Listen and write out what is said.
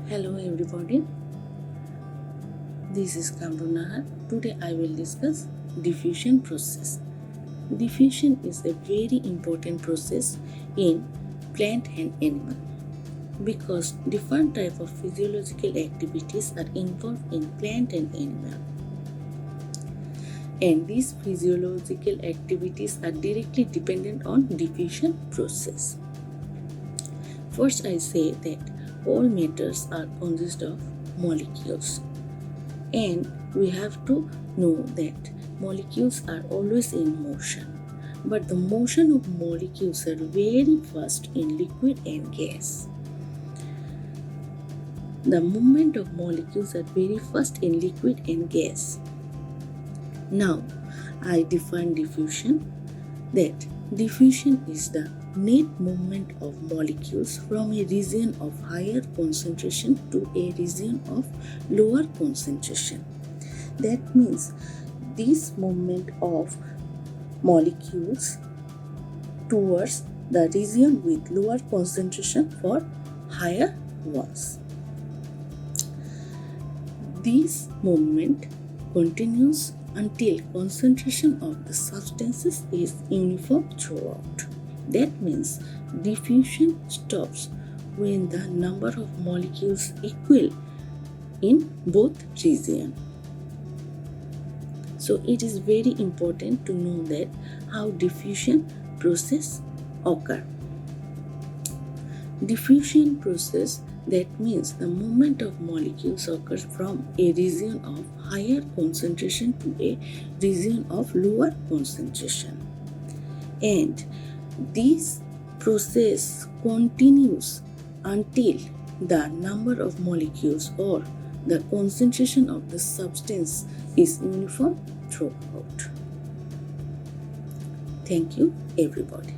Hello everybody, this is Kamru Nahar. Today I will discuss diffusion process. Diffusion is a very important process in plant and animal because different type of physiological activities are involved in plant and animal. And these physiological activities are directly dependent on diffusion process. First I say that all matters are consist of molecules. And we have to know that molecules are always in motion. But the motion of molecules are very fast in liquid and gas. The movement of molecules are very fast in liquid and gas. Now, I define diffusion that diffusion is the net movement of molecules from a region of higher concentration to a region of lower concentration. That means this movement of molecules towards the region with lower concentration for higher ones. This movement continues until concentration of the substances is uniform throughout. That means diffusion stops when the number of molecules equal in both regions. So it is very important to know that how diffusion process occur. Diffusion process, that means the movement of molecules occurs from a region of higher concentration to a region of lower concentration. And this process continues until the number of molecules or the concentration of the substance is uniform throughout. Thank you, everybody.